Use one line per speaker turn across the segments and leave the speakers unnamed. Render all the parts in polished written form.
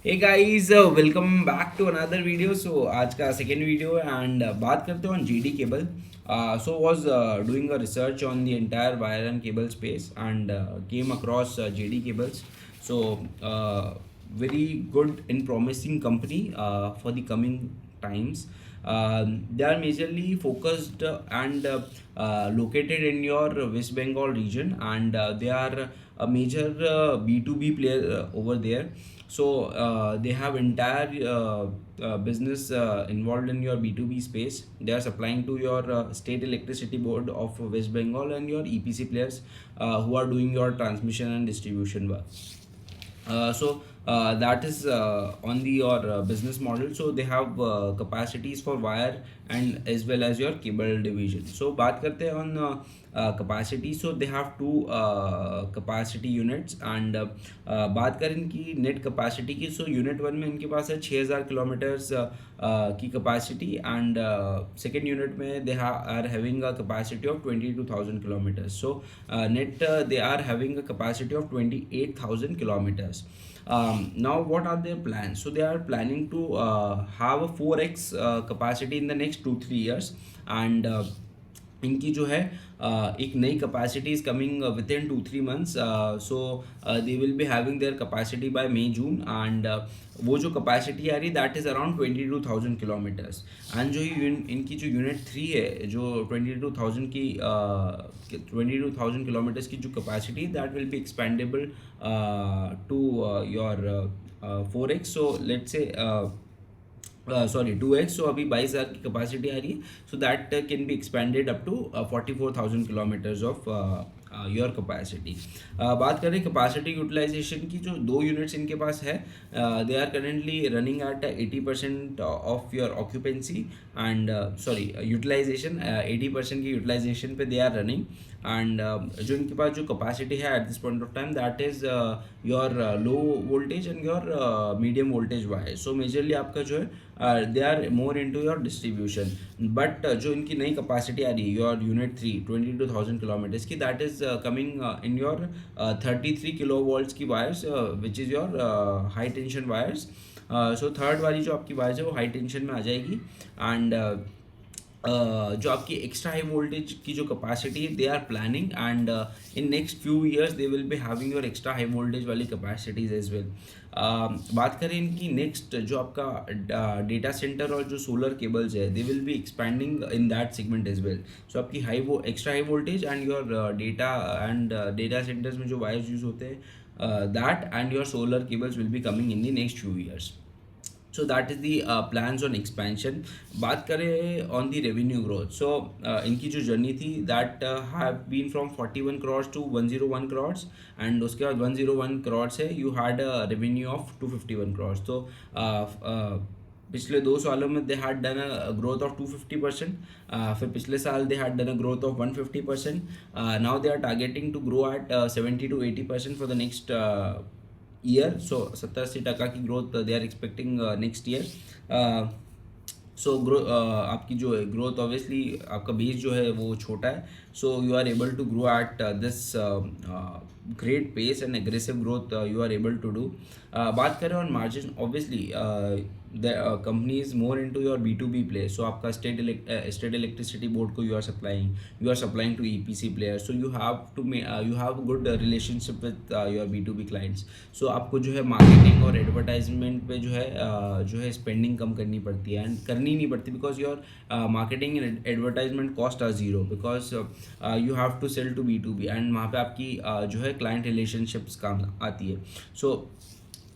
Hey guys, welcome back to another video. So आज का second video है and बात करते हैं on GD cable. So was doing a research on the entire wire and cable space and came across GD cables. So very good and promising company for the coming times. They are majorly focused and located in your West Bengal region, and they are a major B2B player over there. So they have entire business involved in your B2B space. They are supplying to your state electricity board of West Bengal and your EPC players who are doing your transmission and distribution work. That is on the your business model. So they have capacities for wire and as well as your cable division. So बात करते हैं on capacity. So they have two capacity units and बात करें इनकी net capacity की. So unit one में इनके पास है 6000 किलोमीटर्स की कैपेसिटी एंड सेकेंड यूनिट में they are having a capacity of 22,000 kilometres. So net they are having a capacity of 28,000 kilometers. Now what are their plans? So they are planning to have a 4x capacity in the next 2-3 years. And इनकी जो है एक नई capacity is coming within 2-3 months. So they will be having their capacity by May June and वो जो कैपेसिटी आ रही है that is around 22,000 kilometres. And जो इनकी जो यूनिट 3 है जो 22,000 किलोमीटर्स की जो capacity that will be expendable to your 4x. So let's say sorry 2x. So अभी 22,000 की कैपेसिटी आ रही है. So that can be expanded up to 44,000 kilometres of your capacity. बात करें कैपेसिटी यूटिलाइजेशन की, जो दो यूनिट्स इनके पास है they are currently running at 80% of your occupancy and sorry utilisation 80% की यूटिलाइजेशन पे दे आर रनिंग. एंड जो इनके पास जो कैपेसिटी है at this point of time that is your low voltage and your medium voltage wire. So majorly आपका जो है they are more into your distribution. But जो इनकी नई कैपेसिटी आ रही है योर यूनिट 3 22,000 किलोमीटर्स की that is coming in your 33 kilo volts की wires which is your high tension wires. So third वाली जो आपकी वायर्स है वो हाई टेंशन में आ जाएगी. एंड जो आपकी एक्स्ट्रा हाई वोल्टेज की जो कैपेसिटी है they are planning and in next few years they will be having your extra high voltage वाली कैपेसिटीज एज वेल. बात करें इनकी नेक्स्ट जो आपका डेटा सेंटर और जो सोलर केबल्स है they will be expanding in that segment as well. So आपकी extra high voltage and your data centres में जो वायर्स यूज होते हैं that and your solar cables will be coming in the next few years. So that is the plans on expansion. बात करें on the revenue growth. So इनकी जो journey थी that have been from 41 crores to 101 crores and उसके बाद 101 crores से you had a revenue of 251 crores. तो पिछले 2 सालों में they had done a growth of 250%. फिर पिछले साल they had done a growth of 150%. Now they are targeting to grow at 70-80% for the next year. So 70-80% की growth they are expecting next year. So आपकी जो है growth obviously आपका base जो है वो छोटा है. So you are able to grow at this great pace and aggressive growth you are able to do. बात करें on margin obviously the company is more into your B2B play. So आपका state electricity board को you are supplying to EPC players. So you have good relationship with your B2B clients. So आपको जो है marketing और advertisement पे जो है spending कम करनी पड़ती है एंड करनी नहीं पड़ती because your marketing and advertisement cost are zero because you have to sell to B2B and वहाँ पे आपकी जो है क्लाइंट रिलेशनशिप्स काम आती है.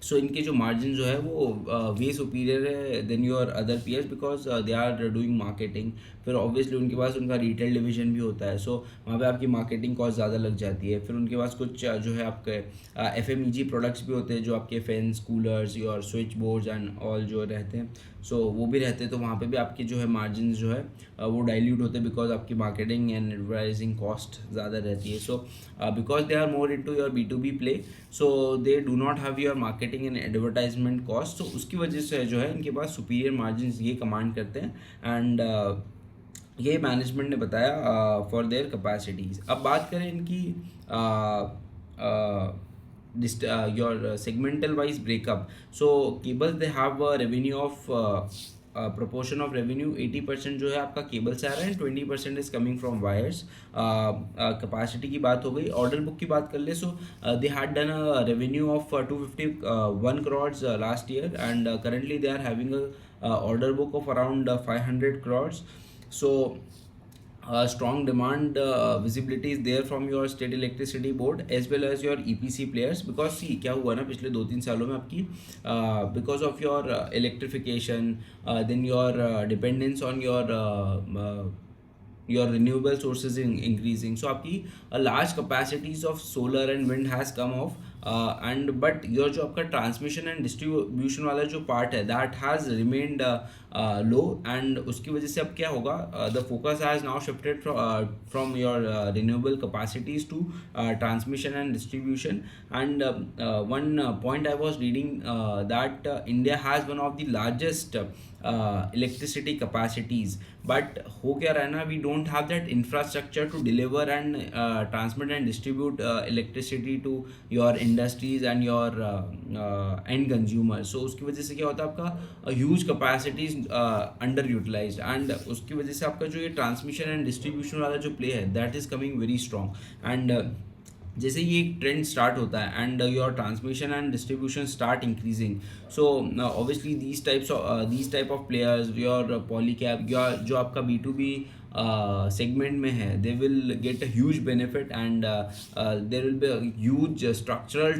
सो इनके जो मार्जिन जो है वो वे सुपीरियर है then your other peers because they are doing marketing. फिर ऑब्वियसली उनके पास उनका रिटेल डिवीजन भी होता है. सो वहाँ पे आपकी मार्केटिंग कॉस्ट ज़्यादा लग जाती है. फिर उनके पास कुछ जो है आपके FMEG प्रोडक्ट्स भी होते हैं जो आपके फैंस कूलर्स और स्विच बोर्ड्स एंड ऑल जो रहते हैं. सो वो भी रहते हैं. तो वहाँ पे भी आपके जो है मार्जिन जो है वो डाइल्यूट होते हैं बिकॉज आपकी मार्केटिंग एंड एडवर्टाइजिंग कॉस्ट ज़्यादा रहती है. So because they are more into your B2B play. So they do not have your marketing and advertisement cost. तो उसकी वजह से जो है इनके पास सुपीरियर मार्जिन ये कमांड करते हैं एंड ये मैनेजमेंट ने बताया फॉर देयर कैपेसिटीज़. अब बात करें इनकी your segmental wise breakup. So cables, they have a revenue of proportion of revenue 80% जो है आपका केबल से आ रहा है, 20% is coming from wires. Capacity की बात हो गई. ऑर्डर बुक की बात कर ले, so they had done a revenue of 251 crores last year, and currently they are having a order book of around 500 crores. So strong demand visibility is there from your state electricity board as well as your EPC players, because see क्या हुआ ना पिछले 2-3 सालों में आपकी because of your electrification, then your dependence on your renewable sources increasing, so आपकी large capacities of solar and wind has come off, and but your जो आपका transmission and distribution वाला जो part है that has remained low, and उसकी वजह से अब क्या होगा, the focus has now shifted from your renewable capacities to transmission and distribution. And one point I was reading that India has one of the largest electricity capacities, but हो क्या रहा है ना, we don't have that infrastructure to deliver and transmit and distribute electricity to your industries and your end consumers. So उसकी वजह से क्या होता है, आपका huge capacities under utilised, and उसकी वजह से आपका जो ये ट्रांसमिशन एंड डिस्ट्रीब्यूशन वाला जो प्ले है that is coming very strong. And जैसे ये एक ट्रेंड स्टार्ट होता है and your transmission and distribution start increasing, so obviously these type of players, your Polycab, जो आपका B2B segment में है, they will get a huge benefit, and there will be a huge structural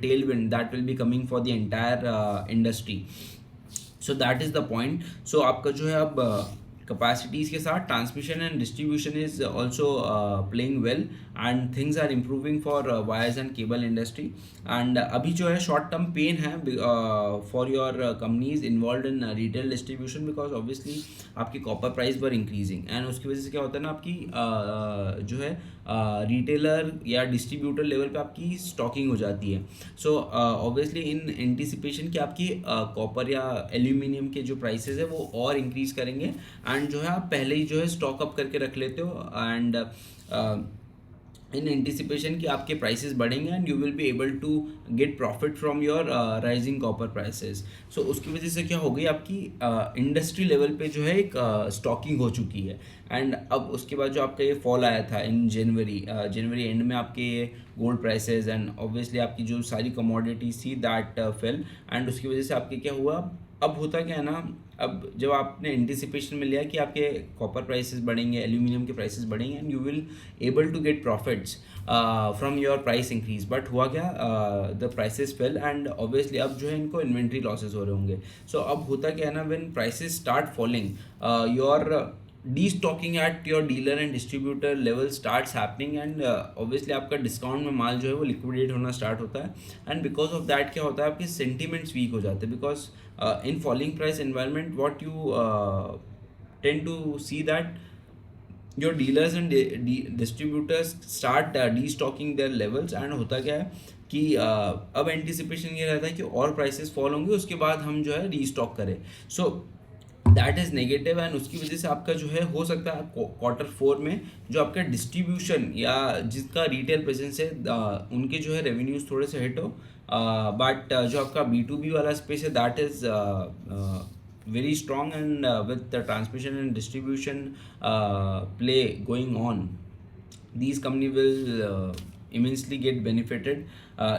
tailwind that will be coming for the entire industry. So that is the point. So आपका जो है अब capacities के साथ transmission and distribution is also playing well, and things are improving for wires and cable industry. And अभी जो है short term pain है for your companies involve in retail distribution, because obviously आपकी copper price were increasing, and उसकी वजह से क्या होता है ना, आपकी जो है रिटेलर या डिस्ट्रीब्यूटर लेवल पे आपकी स्टॉकिंग हो जाती है. सो ऑब्वियसली इन एंटिसिपेशन कि आपकी कॉपर या एल्यूमिनियम के जो प्राइसेस है वो और इंक्रीज करेंगे, एंड जो है आप पहले ही जो है स्टॉक अप करके रख लेते हो, एंड इन एंटिसिपेशन कि आपके प्राइसेस बढ़ेंगे and you will be able to get profit from your rising copper prices. So उसकी वजह से क्या हो गई, आपकी इंडस्ट्री लेवल पे जो है एक स्टॉकिंग हो चुकी है. एंड अब उसके बाद जो आपका ये फॉल आया था इन जनवरी एंड में, आपके ये गोल्ड प्राइसेस एंड ऑब्वियसली आपकी जो सारी कमोडिटीज थी दैट फेल, एंड उसकी वजह से आपके क्या हुआ, अब होता क्या है ना, अब जब आपने एंटिसिपेशन में लिया कि आपके कॉपर प्राइसेस बढ़ेंगे, एल्यूमिनियम के प्राइसेस बढ़ेंगे, and you will able to get profits from your price increase, but हुआ क्या, the prices fell, and obviously अब जो है इनको इन्वेंट्री लॉसेस हो रहे होंगे. सो अब होता क्या है ना, when prices start falling, your destocking at your dealer and distributor level starts happening, and obviously आपका डिस्काउंट में माल जो है वो लिक्विडेट होना स्टार्ट होता है, एंड बिकॉज ऑफ दैट क्या होता है, आपके सेंटिमेंट्स वीक हो जाते हैं, because in falling price environment what you tend to see that your dealers and distributors start destocking their levels, and होता क्या है कि अब एंटिसिपेशन ये रहता है कि और प्राइसेस फॉल होंगे, उसके बाद हम जो है रीस्टॉक करें. सो दैट इज़ नेगेटिव, एंड उसकी वजह से आपका जो है हो सकता है Q4 में जो आपका डिस्ट्रीब्यूशन या जिसका रिटेल प्रेजेंस है उनके जो है रेवेन्यूज थोड़े से हिट हो, बट जो आपका B2B वाला स्पेस है that is very strong, and with the transmission and distribution play going on, these company will immensely get benefited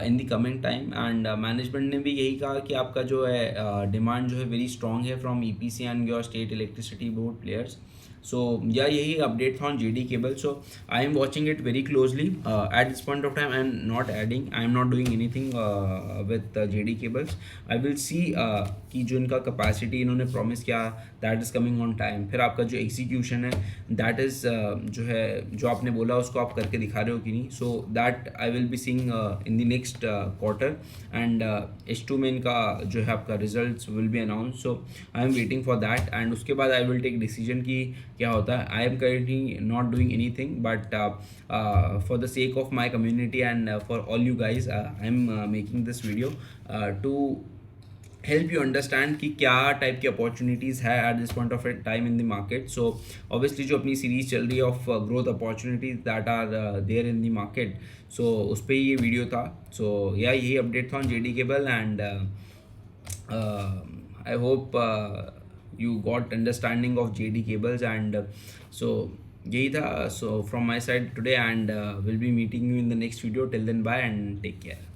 in the coming time. And management ने भी यही कहा कि आपका जो है डिमांड जो है वेरी स्ट्रॉन्ग है from EPC and your state electricity board players. So yeah, यही update था on JD Cable. So I am watching it very closely. At this point of time, I am not adding, I am not doing anything with JD Cables. I will see कि जो इनका capacity इन्होंने promise किया that is coming on time. फिर आपका जो execution है that is जो है जो आपने बोला उसको आप करके दिखा रहे हो कि नहीं. So that I will be seeing in the next quarter, and H2 में इनका जो है आपका results will be announced. So I am waiting for that, and उसके बाद I will take decision कि क्या होता है. I am currently not doing anything, but for the sake of my community and for all you guys, I am making this video to help you understand कि क्या type की opportunities है at this point of time in the market. So obviously जो अपनी series चल रही है of growth opportunities that are there in the market, so उस पर ये वीडियो था. सो या यही अपडेट था on JD cable. And I hope you got understanding of JD cables. And so यही था. So from my side today, and we'll be meeting you in the next video. Till then, bye and take care.